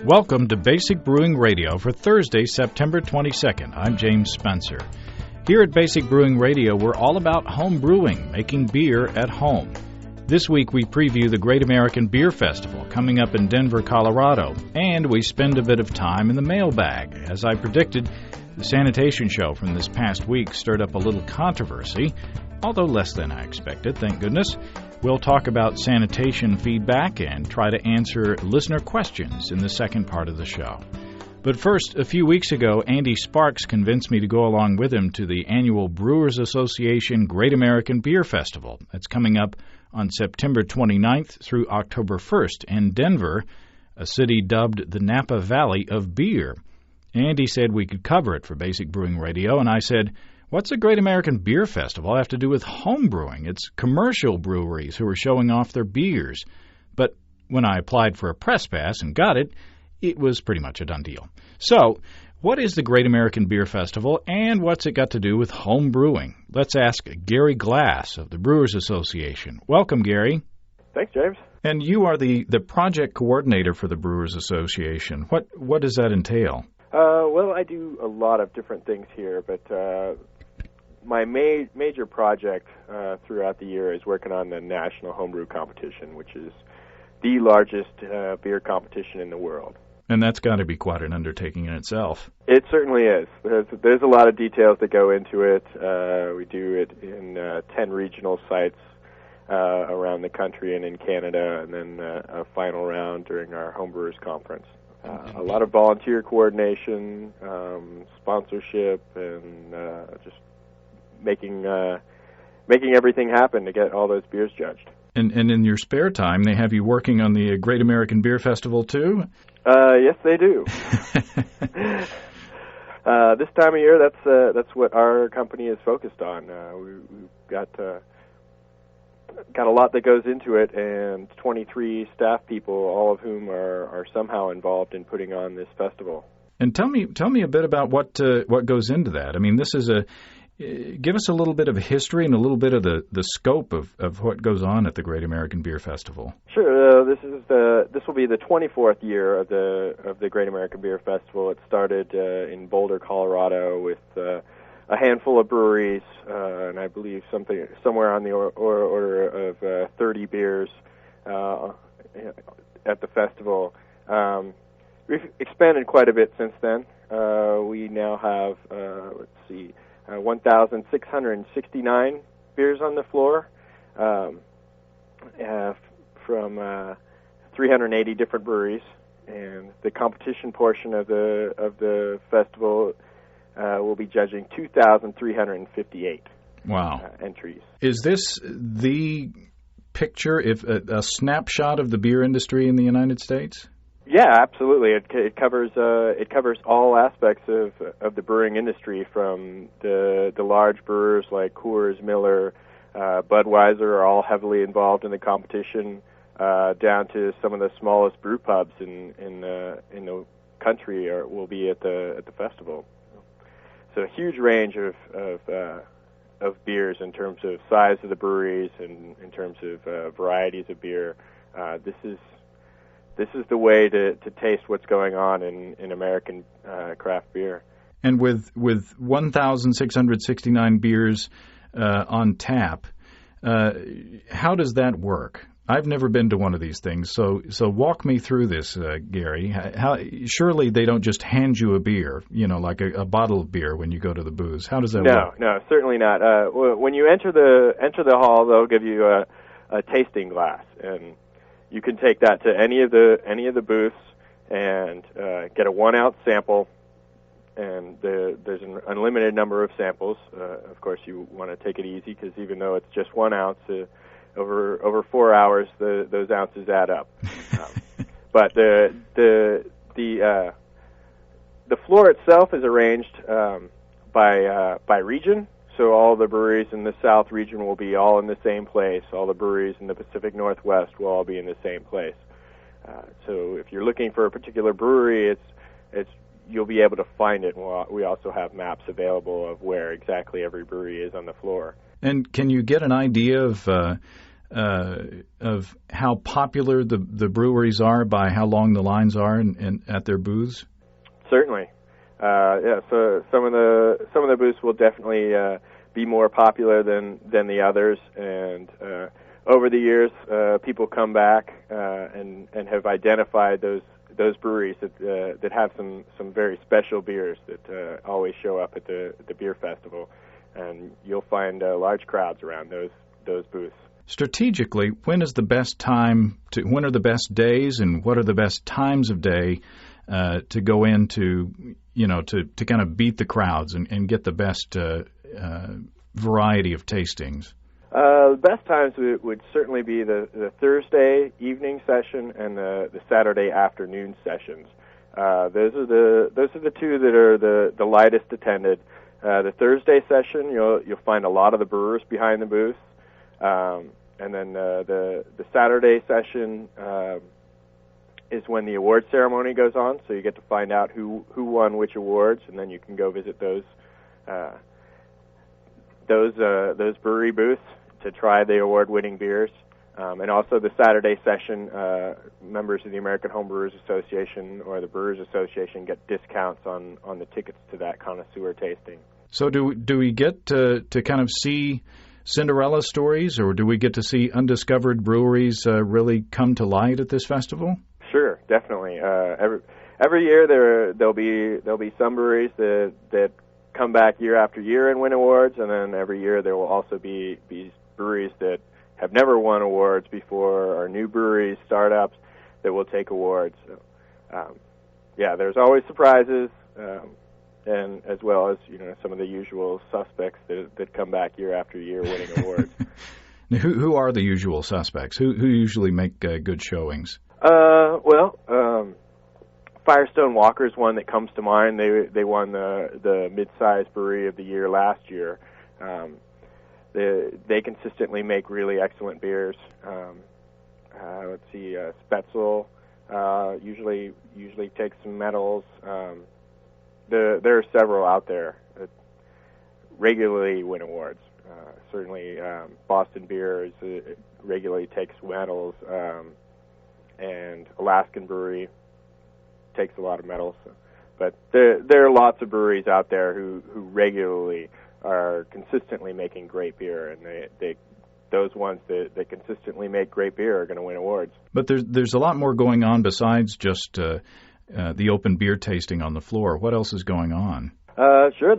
Welcome to Basic Brewing Radio for Thursday, September 22nd. I'm James Spencer. Here at Basic Brewing Radio, we're all about home brewing, making beer at home. This week we preview the Great American Beer Festival coming up in Denver, Colorado, and we spend a bit of time in the mailbag. As I predicted, the sanitation show from this past week stirred up a little controversy, although less than I expected, thank goodness. We'll talk about sanitation feedback and try to answer listener questions in the second part of the show. But first, a few weeks ago, Andy Sparks convinced me to go along with him to the annual Brewers Association Great American Beer Festival. That's coming up on September 29th through October 1st in Denver, a city dubbed the Napa Valley of Beer. Andy said we could cover it for Basic Brewing Radio, and I said, what's a Great American Beer Festival have to do with home brewing? It's commercial breweries who are showing off their beers. But when I applied for a press pass and got it, it was pretty much a done deal. So, what is the Great American Beer Festival, and what's it got to do with home brewing? Let's ask Gary Glass of the Brewers Association. Welcome, Gary. Thanks, James. And you are the project coordinator for the Brewers Association. What does that entail? Well, I do a lot of different things here, but my major project throughout the year is working on the National Homebrew Competition, which is the largest beer competition in the world. And that's got to be quite an undertaking in itself. It certainly is. There's a lot of details that go into it. We do it in 10 regional sites around the country and in Canada, and then a final round during our Homebrewers Conference. A lot of volunteer coordination, sponsorship, and just making everything happen to get all those beers judged. And in your spare time, they have you working on the Great American Beer Festival too? Yes, they do. This time of year, that's what our company is focused on. We've got a lot that goes into it, and 23 staff people, all of whom are somehow involved in putting on this festival. And tell me a bit about what goes into that. I mean, this is give us a little bit of history and a little bit of the scope of what goes on at the Great American Beer Festival. Sure. This will be the 24th year of the Great American Beer Festival. It started in Boulder, Colorado, with a handful of breweries, and I believe somewhere on the order of 30 beers at the festival. We've expanded quite a bit since then. We now have 1,669 beers on the floor from 380 different breweries, and the competition portion of the festival will be judging 2,358 entries. Is this the picture, if a snapshot of the beer industry in the United States? Yeah, absolutely. It covers all aspects of the brewing industry, from the large brewers like Coors, Miller, Budweiser are all heavily involved in the competition, down to some of the smallest brew pubs in the country will be at the festival. So a huge range of beers in terms of size of the breweries and in terms of varieties of beer. This is the way to taste what's going on in American craft beer. And with 1,669 beers on tap, how does that work? I've never been to one of these things, so walk me through this, Gary. Surely they don't just hand you a beer, like a bottle of beer when you go to the booze. How does that work? No, certainly not. When you enter the hall, they'll give you a tasting glass, and you can take that to any of the booths and get a 1-ounce sample. And there's an unlimited number of samples. Of course, you want to take it easy, because even though it's just 1 ounce, over 4 hours, those ounces add up. But the floor itself is arranged by region. So all the breweries in the South region will be all in the same place. All the breweries in the Pacific Northwest will all be in the same place. So if you're looking for a particular brewery, you'll be able to find it. We also have maps available of where exactly every brewery is on the floor. And can you get an idea of of how popular the breweries are by how long the lines are at their booths? Certainly. So some of the booths will definitely be more popular than the others, and over the years, people come back and have identified those breweries that have some very special beers that always show up at the beer festival, and you'll find large crowds around those booths. Strategically, when are the best days, and what are the best times of day to go into, to kind of beat the crowds and get the best variety of tastings? The best times would certainly be the Thursday evening session and the Saturday afternoon sessions. Those are the two that are the lightest attended. The Thursday session, you'll find a lot of the brewers behind the booths, and then the Saturday session is when the award ceremony goes on. So you get to find out who won which awards, and then you can go visit those brewery booths to try the award-winning beers. And also the Saturday session, members of the American Home Brewers Association or the Brewers Association get discounts on the tickets to that connoisseur tasting. So do we get to kind of see Cinderella stories, or do we get to see undiscovered breweries really come to light at this festival? Sure, definitely. Every year there'll be some breweries that come back year after year and win awards, and then every year there will also be breweries that have never won awards before, or new breweries, startups that will take awards. So, there's always surprises, and as well as some of the usual suspects that come back year after year winning awards. Who are the usual suspects? Who usually make good showings? Firestone Walker's one that comes to mind. They won the mid-sized brewery of the year last year. They consistently make really excellent beers. Let's see, Spetzel usually takes some medals. There are several out there that regularly win awards. Certainly, Boston Beer regularly takes medals, and Alaskan Brewery takes a lot of medals. But there are lots of breweries out there who regularly are consistently making great beer, and those ones that consistently make great beer are going to win awards. But there's a lot more going on besides just the open beer tasting on the floor. What else is going on? Sure.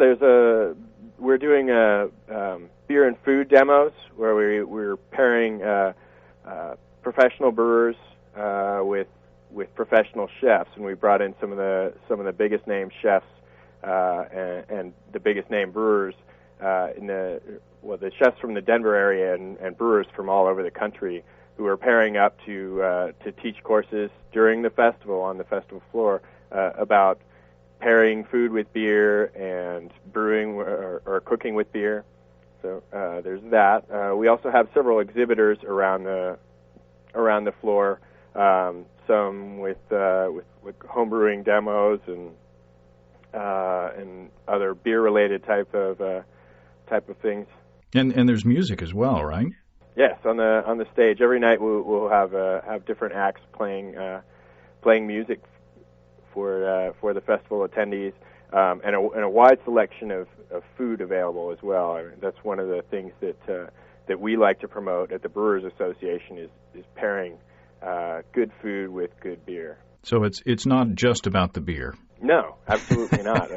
We're doing beer and food demos where we're pairing professional brewers with professional chefs, and we brought in some of the biggest name chefs and the biggest name brewers the chefs from the Denver area and brewers from all over the country who are pairing up to teach courses during the festival on the festival floor about pairing food with beer and brewing or cooking with beer. So there's that. We also have several exhibitors around the floor. Some with home brewing demos and other beer related type of things. And there's music as well, right? Yes, on the stage every night we'll have different acts playing music for the festival attendees, and a wide selection of food available as well. I mean, that's one of the things that we like to promote at the Brewers Association is pairing good food with good beer. So it's not just about the beer. No, absolutely not.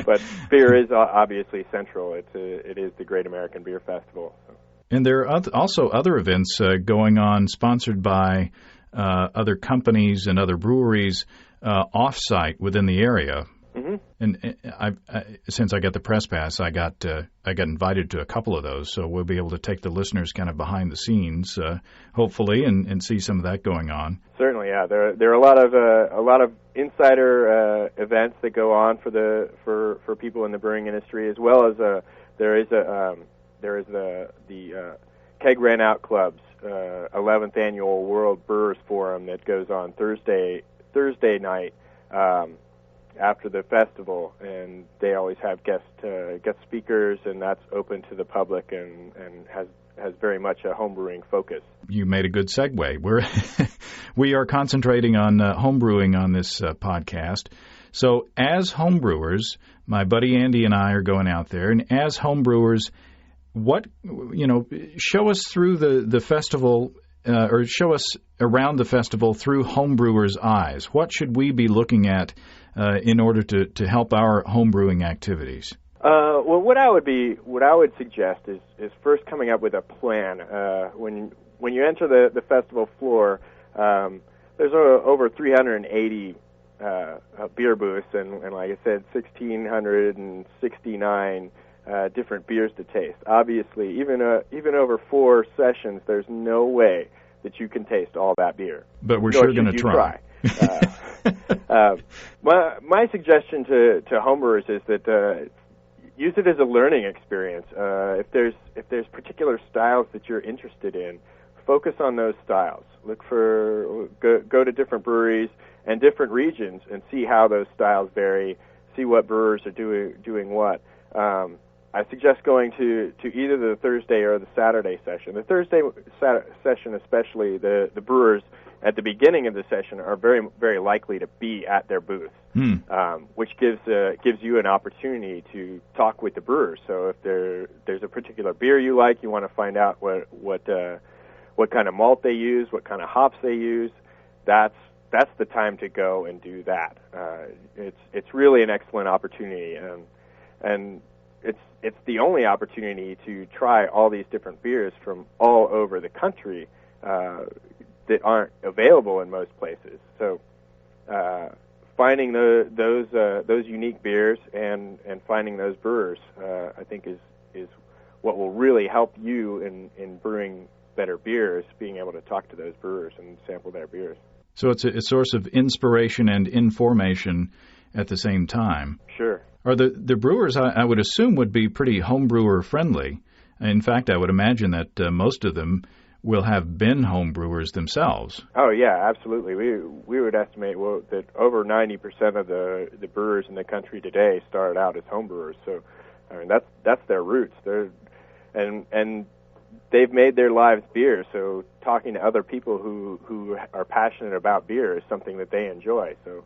But beer is obviously central. It is the Great American Beer Festival. So. And there are also other events going on, sponsored by other companies and other breweries off-site within the area. Mm-hmm. And since I got the press pass, I got invited to a couple of those, so we'll be able to take the listeners kind of behind the scenes, hopefully, and see some of that going on. Certainly, yeah. There are a lot of insider events that go on for people in the brewing industry, as well as there is the Keg Ran Out Club's 11th annual World Brewers Forum that goes on Thursday night. After the festival, and they always have guest speakers, and that's open to the public and has very much a homebrewing focus. You made a good segue. We are concentrating on homebrewing on this podcast. So as homebrewers, my buddy Andy and I are going out there, and as homebrewers, show us through the festival, or show us around the festival through homebrewers' eyes. What should we be looking at in order to help our homebrewing activities? Well, what I would suggest is first coming up with a plan. When you enter the festival floor, there's over 380 beer booths, and like I said, 1,669 different beers to taste. Obviously, even over 4 sessions, there's no way that you can taste all that beer. But we're sure going to try. My suggestion to homebrewers is that use it as a learning experience. If there's particular styles that you're interested in, focus on those styles. Go to different breweries and different regions and see how those styles vary. See what brewers are doing what. I suggest going to either the Thursday or the Saturday session. The Thursday session, especially, the brewers at the beginning of the session are very, very likely to be at their booth, which gives you an opportunity to talk with the brewers. So if there's a particular beer you like, you want to find out what kind of malt they use, what kind of hops they use. That's the time to go and do that. It's really an excellent opportunity, and it's the only opportunity to try all these different beers from all over the country that aren't available in most places. So finding those unique beers and finding those brewers, I think is what will really help you in brewing better beers, being able to talk to those brewers and sample their beers. So it's a source of inspiration and information at the same time. Sure. Or the brewers, I would assume, would be pretty homebrewer friendly. In fact, I would imagine that most of them will have been homebrewers themselves. Oh yeah, absolutely. We would estimate that over 90% of the brewers in the country today started out as homebrewers. So, I mean, that's their roots. And they've made their lives beer. So talking to other people who are passionate about beer is something that they enjoy. So.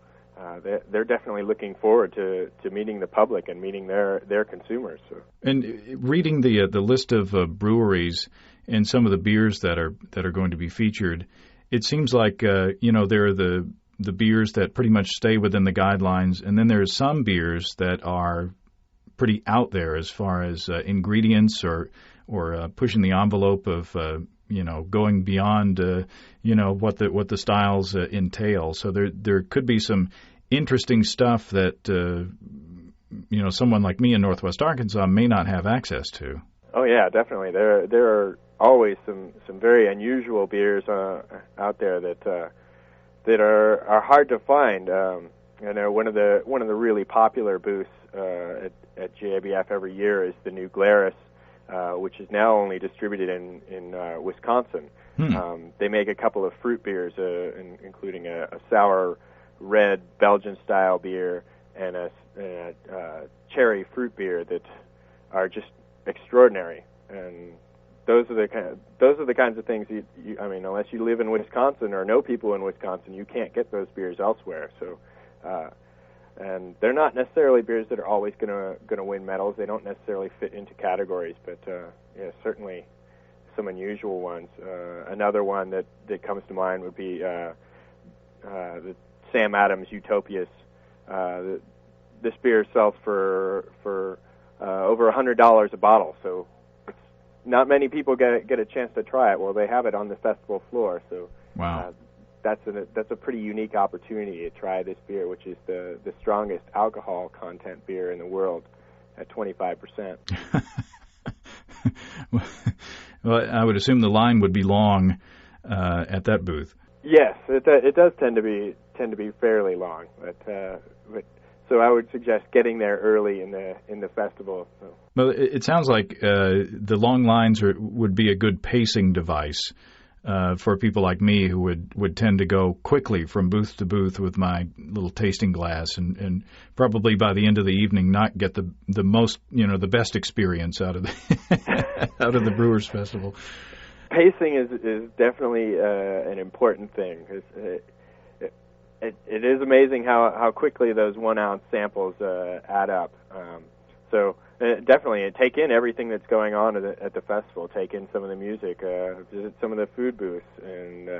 They're definitely looking forward to meeting the public and meeting their consumers. So. And reading the list of breweries and some of the beers that are going to be featured, it seems like there are the beers that pretty much stay within the guidelines, and then there's some beers that are pretty out there as far as ingredients or pushing the envelope of going beyond what the styles entail. So there could be some interesting stuff that someone like me in Northwest Arkansas may not have access to. Oh yeah, definitely. There are always some very unusual beers out there that are hard to find. One of the really popular booths at GABF every year is the new Glarus, which is now only distributed in Wisconsin. They make a couple of fruit beers, including a sour red Belgian-style beer and a cherry fruit beer that are just extraordinary. And those are the kinds of things unless you live in Wisconsin or know people in Wisconsin, you can't get those beers elsewhere. So. And they're not necessarily beers that are always going to win medals. They don't necessarily fit into categories, but certainly some unusual ones. Another one that comes to mind would be the Sam Adams Utopias. This beer sells for over $100 a bottle, so not many people get a chance to try it. Well, they have it on the festival floor, so wow. That's a pretty unique opportunity to try this beer, which is the strongest alcohol content beer in the world at 25%. Well, I would assume the line would be long at that booth. Yes, it does tend to be fairly long, but so I would suggest getting there early in the festival. So. Well, it sounds like the long lines would be a good pacing device. For people like me who would tend to go quickly from booth to booth with my little tasting glass and probably by the end of the evening not get the most, the best experience out of it. out of the Brewers Festival? Pacing is definitely an important thing. It is amazing how quickly those 1 ounce samples add up. So definitely take in everything that's going on at the festival. Take in some of the music, visit some of the food booths, and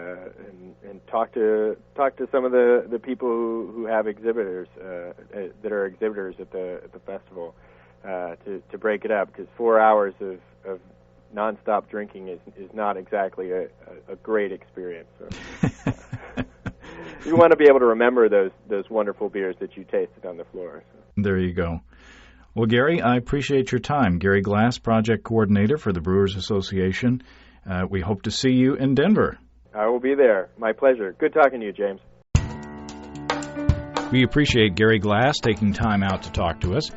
talk to some of the people who have exhibitors that are exhibitors at the festival to break it up, because 4 hours of nonstop drinking is not exactly a great experience. So. You want to be able to remember those wonderful beers that you tasted on the floor. So. There you go. Well, Gary, I appreciate your time. Gary Glass, Project Coordinator for the Brewers Association. We hope to see you in Denver. I will be there. My pleasure. Good talking to you, James. We appreciate Gary Glass taking time out to talk to us.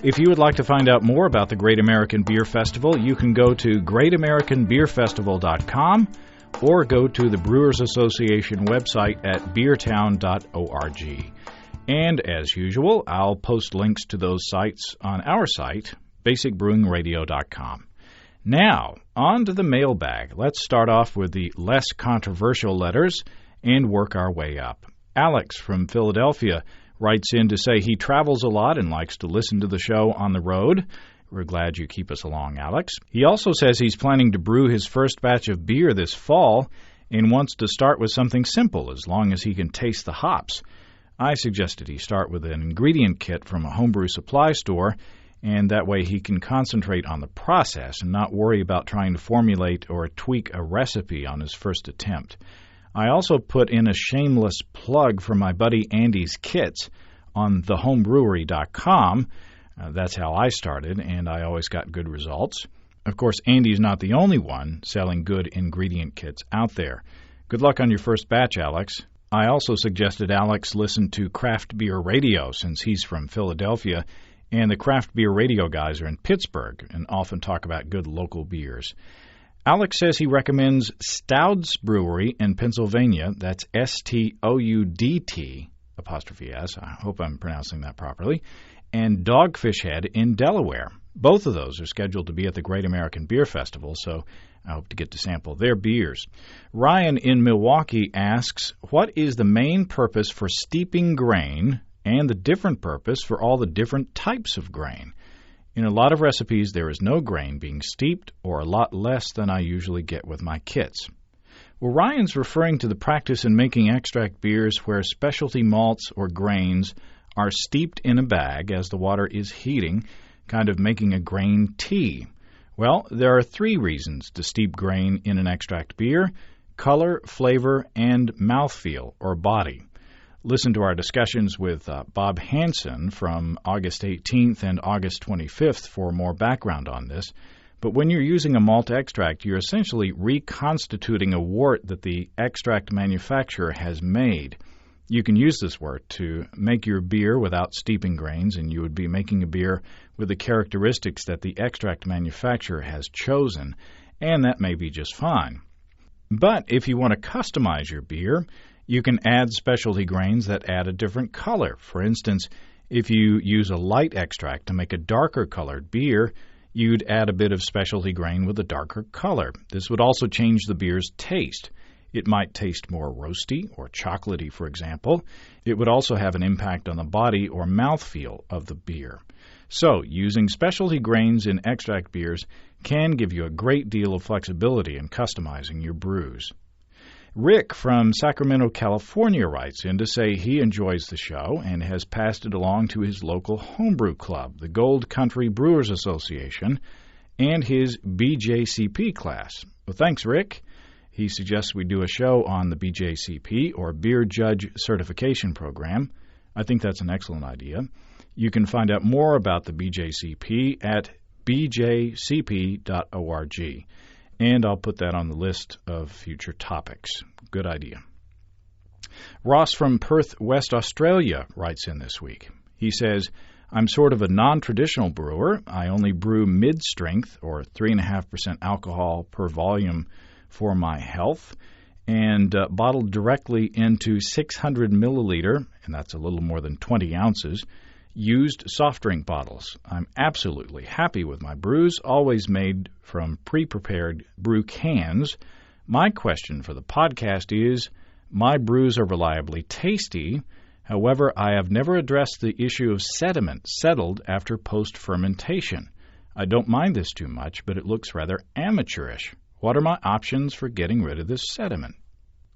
If you would like to find out more about the Great American Beer Festival, you can go to greatamericanbeerfestival.com or go to the Brewers Association website at beertown.org. And as usual, I'll post links to those sites on our site, basicbrewingradio.com. Now, on to the mailbag. Let's start off with the less controversial letters and work our way up. Alex from Philadelphia writes in to say he travels a lot and likes to listen to the show on the road. We're glad you keep us along, Alex. He also says he's planning to brew his first batch of beer this fall and wants to start with something simple as long as he can taste the hops. I suggested he start with an ingredient kit from a homebrew supply store, and that way he can concentrate on the process and not worry about trying to formulate or tweak a recipe on his first attempt. I also put in a shameless plug for my buddy Andy's kits on thehomebrewery.com. That's how I started, and I always got good results. Of course, Andy's not the only one selling good ingredient kits out there. Good luck on your first batch, Alex. I also suggested Alex listen to Craft Beer Radio since he's from Philadelphia, and the Craft Beer Radio guys are in Pittsburgh and often talk about good local beers. Alex says he recommends Stoud's Brewery in Pennsylvania. That's Stoudt'. I hope I'm pronouncing that properly. And Dogfish Head in Delaware. Both of those are scheduled to be at the Great American Beer Festival, so I hope to get to sample their beers. Ryan in Milwaukee asks, what is the main purpose for steeping grain and the different purpose for all the different types of grain? In a lot of recipes, there is no grain being steeped, or a lot less than I usually get with my kits. Well, Ryan's referring to the practice in making extract beers where specialty malts or grains are steeped in a bag as the water is heating, kind of making a grain tea. Well, there are 3 reasons to steep grain in an extract beer: color, flavor, and mouthfeel or body. Listen to our discussions with Bob Hansen from August 18th and August 25th for more background on this. But when you're using a malt extract, you're essentially reconstituting a wort that the extract manufacturer has made. You can use this wort to make your beer without steeping grains, and you would be making a beer with the characteristics that the extract manufacturer has chosen, and that may be just fine. But if you want to customize your beer, you can add specialty grains that add a different color. For instance, if you use a light extract to make a darker colored beer, you'd add a bit of specialty grain with a darker color. This would also change the beer's taste. It might taste more roasty or chocolatey, for example. It would also have an impact on the body or mouthfeel of the beer. So, using specialty grains in extract beers can give you a great deal of flexibility in customizing your brews. Rick from Sacramento, California writes in to say he enjoys the show and has passed it along to his local homebrew club, the Gold Country Brewers Association, and his BJCP class. Well, thanks, Rick. He suggests we do a show on the BJCP, or Beer Judge Certification Program. I think that's an excellent idea. You can find out more about the BJCP at bjcp.org. And I'll put that on the list of future topics. Good idea. Ross from Perth, West Australia writes in this week. He says, I'm sort of a non-traditional brewer. I only brew mid-strength, or 3.5% alcohol per volume for my health, and bottled directly into 600 milliliter, and that's a little more than 20 ounces, used soft drink bottles. I'm absolutely happy with my brews, always made from pre-prepared brew cans. My question for the podcast is, my brews are reliably tasty. However, I have never addressed the issue of sediment settled after post-fermentation. I don't mind this too much, but it looks rather amateurish. What are my options for getting rid of this sediment?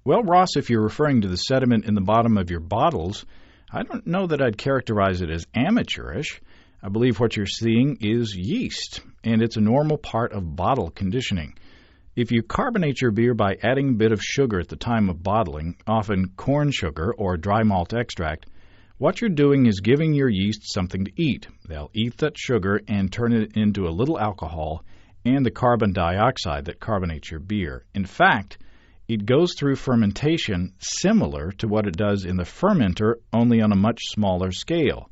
Well, Ross, if you're referring to the sediment in the bottom of your bottles, I don't know that I'd characterize it as amateurish. I believe what you're seeing is yeast, and it's a normal part of bottle conditioning. If you carbonate your beer by adding a bit of sugar at the time of bottling, often corn sugar or dry malt extract, what you're doing is giving your yeast something to eat. They'll eat that sugar and turn it into a little alcohol and the carbon dioxide that carbonates your beer. In fact, it goes through fermentation similar to what it does in the fermenter, only on a much smaller scale.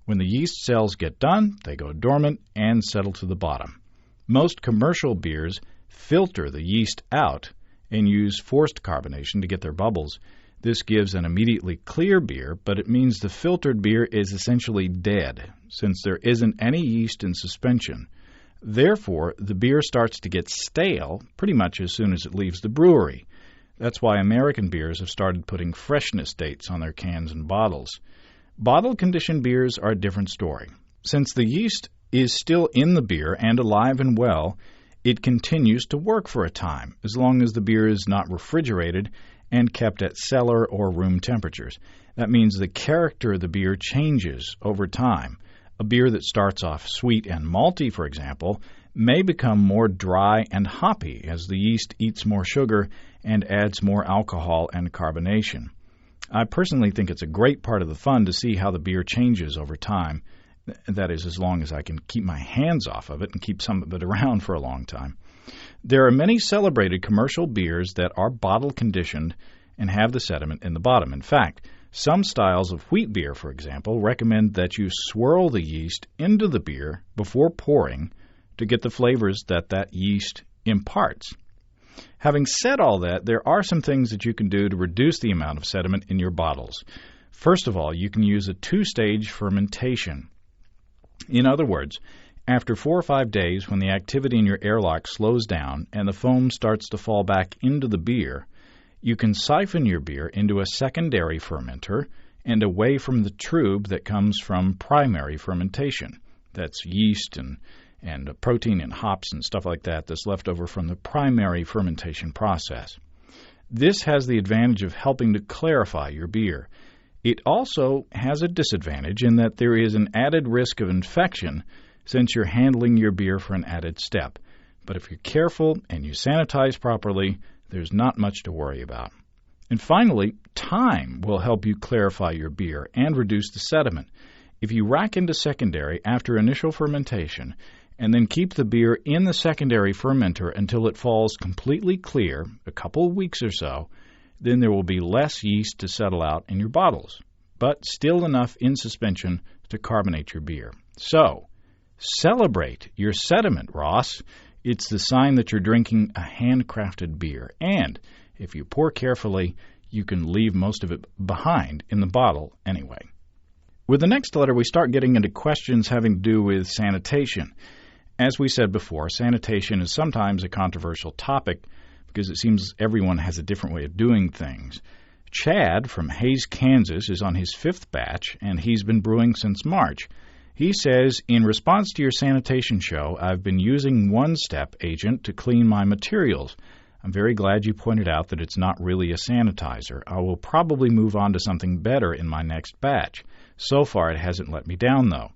When the yeast cells get done, they go dormant and settle to the bottom. Most commercial beers filter the yeast out and use forced carbonation to get their bubbles. This gives an immediately clear beer, but it means the filtered beer is essentially dead, since there isn't any yeast in suspension. Therefore, the beer starts to get stale pretty much as soon as it leaves the brewery. That's why American beers have started putting freshness dates on their cans and bottles. Bottle-conditioned beers are a different story. Since the yeast is still in the beer and alive and well, it continues to work for a time, as long as the beer is not refrigerated and kept at cellar or room temperatures. That means the character of the beer changes over time. A beer that starts off sweet and malty, for example, may become more dry and hoppy as the yeast eats more sugar and adds more alcohol and carbonation. I personally think it's a great part of the fun to see how the beer changes over time. That is, as long as I can keep my hands off of it and keep some of it around for a long time. There are many celebrated commercial beers that are bottle-conditioned and have the sediment in the bottom. In fact, some styles of wheat beer, for example, recommend that you swirl the yeast into the beer before pouring to get the flavors that yeast imparts. Having said all that, there are some things that you can do to reduce the amount of sediment in your bottles. First of all, you can use a two-stage fermentation. In other words, after 4 or 5 days, when the activity in your airlock slows down and the foam starts to fall back into the beer, you can siphon your beer into a secondary fermenter and away from the trub that comes from primary fermentation. That's yeast and protein and hops and stuff like that that's left over from the primary fermentation process. This has the advantage of helping to clarify your beer. It also has a disadvantage in that there is an added risk of infection since you're handling your beer for an added step. But if you're careful and you sanitize properly, there's not much to worry about. And finally, time will help you clarify your beer and reduce the sediment. If you rack into secondary after initial fermentation and then keep the beer in the secondary fermenter until it falls completely clear, a couple of weeks or so, then there will be less yeast to settle out in your bottles, but still enough in suspension to carbonate your beer. So, celebrate your sediment, Ross. It's the sign that you're drinking a handcrafted beer. And if you pour carefully, you can leave most of it behind in the bottle anyway. With the next letter, we start getting into questions having to do with sanitation. As we said before, sanitation is sometimes a controversial topic because it seems everyone has a different way of doing things. Chad from Hays, Kansas is on his 5th batch, and he's been brewing since March. He says, in response to your sanitation show, I've been using one-step agent to clean my materials. I'm very glad you pointed out that it's not really a sanitizer. I will probably move on to something better in my next batch. So far, it hasn't let me down, though.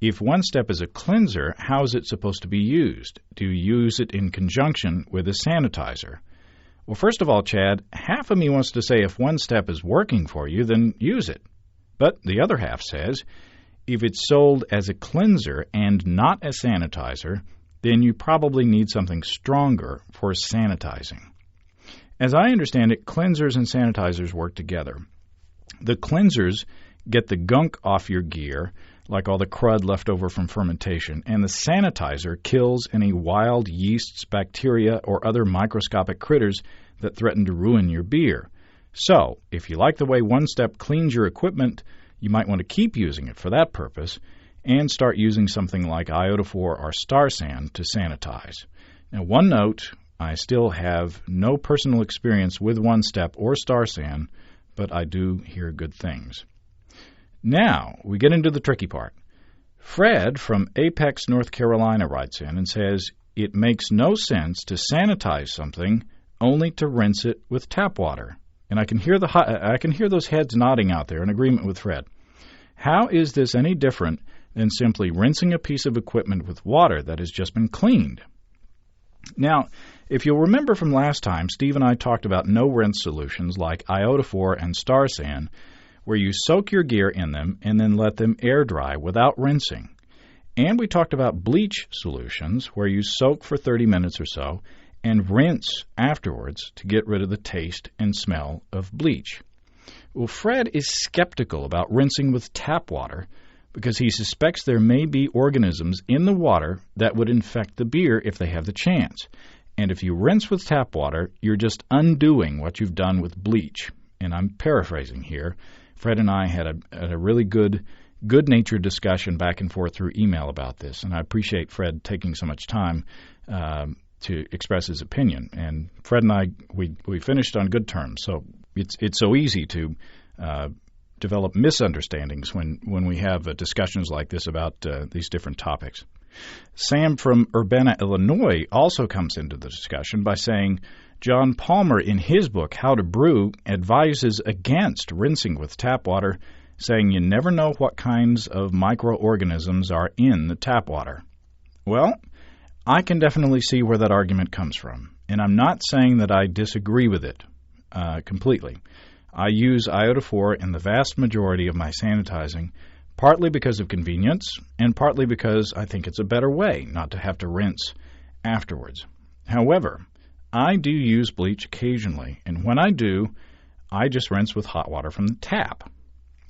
If one-step is a cleanser, how is it supposed to be used? Do you use it in conjunction with a sanitizer? Well, first of all, Chad, half of me wants to say if one-step is working for you, then use it. But the other half says, if it's sold as a cleanser and not a sanitizer, then you probably need something stronger for sanitizing. As I understand it, cleansers and sanitizers work together. The cleansers get the gunk off your gear, like all the crud left over from fermentation, and the sanitizer kills any wild yeasts, bacteria, or other microscopic critters that threaten to ruin your beer. So, if you like the way One Step cleans your equipment, you might want to keep using it for that purpose and start using something like iodophor or star sand to sanitize. Now, one note, I still have no personal experience with One Step or star sand, but I do hear good things. Now, we get into the tricky part. Fred from Apex, North Carolina writes in and says, it makes no sense to sanitize something only to rinse it with tap water. And I can hear those heads nodding out there in agreement with Fred. How is this any different than simply rinsing a piece of equipment with water that has just been cleaned? Now, if you'll remember from last time, Steve and I talked about no-rinse solutions like iodophor and star sand, where you soak your gear in them and then let them air dry without rinsing. And we talked about bleach solutions, where you soak for 30 minutes or so and rinse afterwards to get rid of the taste and smell of bleach. Well, Fred is skeptical about rinsing with tap water because he suspects there may be organisms in the water that would infect the beer if they have the chance. And if you rinse with tap water, you're just undoing what you've done with bleach. And I'm paraphrasing here. Fred and I had a really good-natured discussion back and forth through email about this, and I appreciate Fred taking so much time to express his opinion. And Fred and I, we finished on good terms. So it's so easy to develop misunderstandings when we have discussions like this about these different topics. Sam from Urbana, Illinois, also comes into the discussion by saying, John Palmer, in his book, How to Brew, advises against rinsing with tap water, saying you never know what kinds of microorganisms are in the tap water. Well, I can definitely see where that argument comes from, and I'm not saying that I disagree with it completely. I use iodophor in the vast majority of my sanitizing, partly because of convenience, and partly because I think it's a better way not to have to rinse afterwards. However, I do use bleach occasionally, and when I do, I just rinse with hot water from the tap.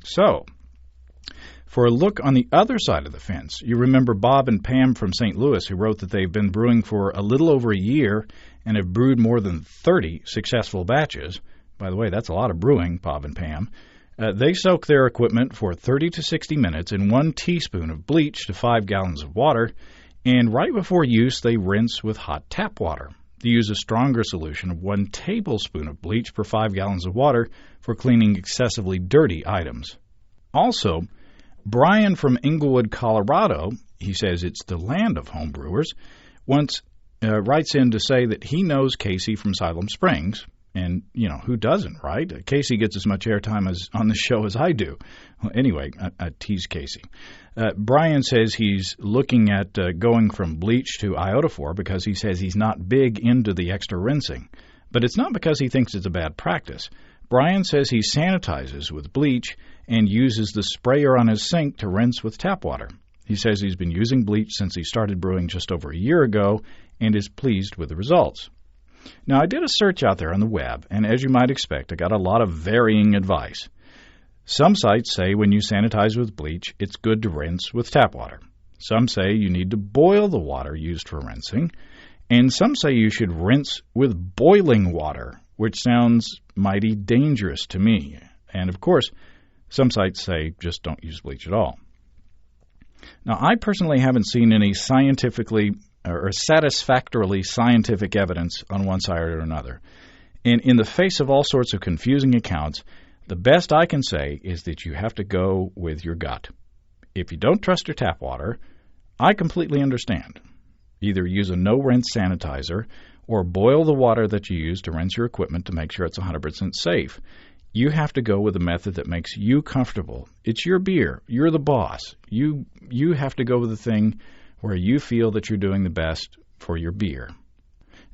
So, for a look on the other side of the fence, you remember Bob and Pam from St. Louis who wrote that they've been brewing for a little over a year and have brewed more than 30 successful batches. By the way, that's a lot of brewing, Bob and Pam. They soak their equipment for 30 to 60 minutes in 1 teaspoon of bleach to 5 gallons of water, and right before use, they rinse with hot tap water. They use a stronger solution of 1 tablespoon of bleach per 5 gallons of water for cleaning excessively dirty items. Also, Brian from Inglewood, Colorado, he says it's the land of home brewers, once writes in to say that he knows Casey from Siloam Springs. And, who doesn't, right? Casey gets as much airtime on the show as I do. Well, anyway, I tease Casey. Brian says he's looking at going from bleach to iodophor because he says he's not big into the extra rinsing. But it's not because he thinks it's a bad practice. Brian says he sanitizes with bleach and uses the sprayer on his sink to rinse with tap water. He says he's been using bleach since he started brewing just over a year ago and is pleased with the results. Now, I did a search out there on the web, and as you might expect, I got a lot of varying advice. Some sites say when you sanitize with bleach, it's good to rinse with tap water. Some say you need to boil the water used for rinsing, and some say you should rinse with boiling water, which sounds mighty dangerous to me. And, of course, some sites say just don't use bleach at all. Now, I personally haven't seen any satisfactorily scientific evidence on one side or another. And in the face of all sorts of confusing accounts, the best I can say is that you have to go with your gut. If you don't trust your tap water, I completely understand. Either use a no-rinse sanitizer or boil the water that you use to rinse your equipment to make sure it's 100% safe. You have to go with a method that makes you comfortable. It's your beer. You're the boss. You have to go with the thing where you feel that you're doing the best for your beer.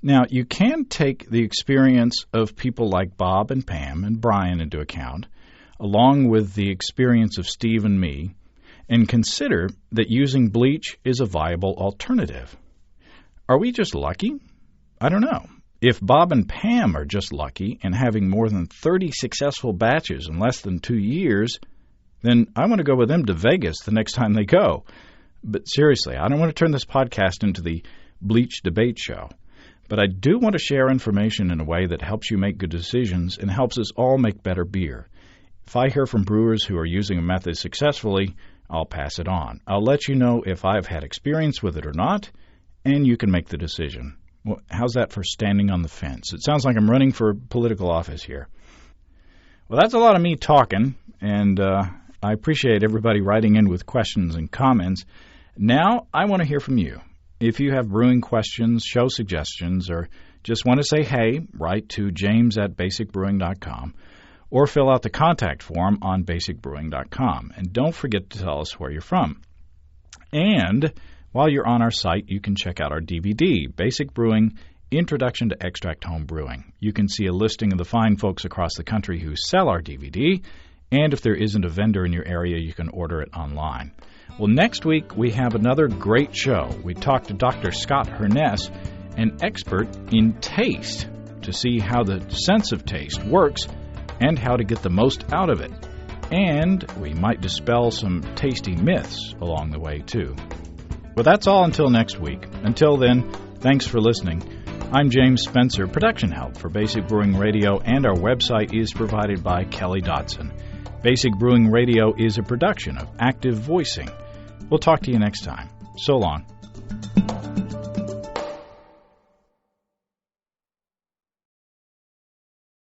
Now, you can take the experience of people like Bob and Pam and Brian into account, along with the experience of Steve and me, and consider that using bleach is a viable alternative. Are we just lucky? I don't know. If Bob and Pam are just lucky and having more than 30 successful batches in less than 2 years, then I want to go with them to Vegas the next time they go. But seriously, I don't want to turn this podcast into the bleach debate show. But I do want to share information in a way that helps you make good decisions and helps us all make better beer. If I hear from brewers who are using a method successfully, I'll pass it on. I'll let you know if I've had experience with it or not, and you can make the decision. Well, how's that for standing on the fence? It sounds like I'm running for political office here. Well, that's a lot of me talking, and I appreciate everybody writing in with questions and comments. Now, I want to hear from you. If you have brewing questions, show suggestions, or just want to say hey, write to james@basicbrewing.com or fill out the contact form on basicbrewing.com. And don't forget to tell us where you're from. And while you're on our site, you can check out our DVD, Basic Brewing, Introduction to Extract Home Brewing. You can see a listing of the fine folks across the country who sell our DVD, and if there isn't a vendor in your area, you can order it online. Well, next week we have another great show. We talk to Dr. Scott Herness, an expert in taste, to see how the sense of taste works and how to get the most out of it. And we might dispel some tasty myths along the way, too. Well, that's all until next week. Until then, thanks for listening. I'm James Spencer. Production help for Basic Brewing Radio and our website is provided by Kelly Dotson. Basic Brewing Radio is a production of Active Voicing. We'll talk to you next time. So long.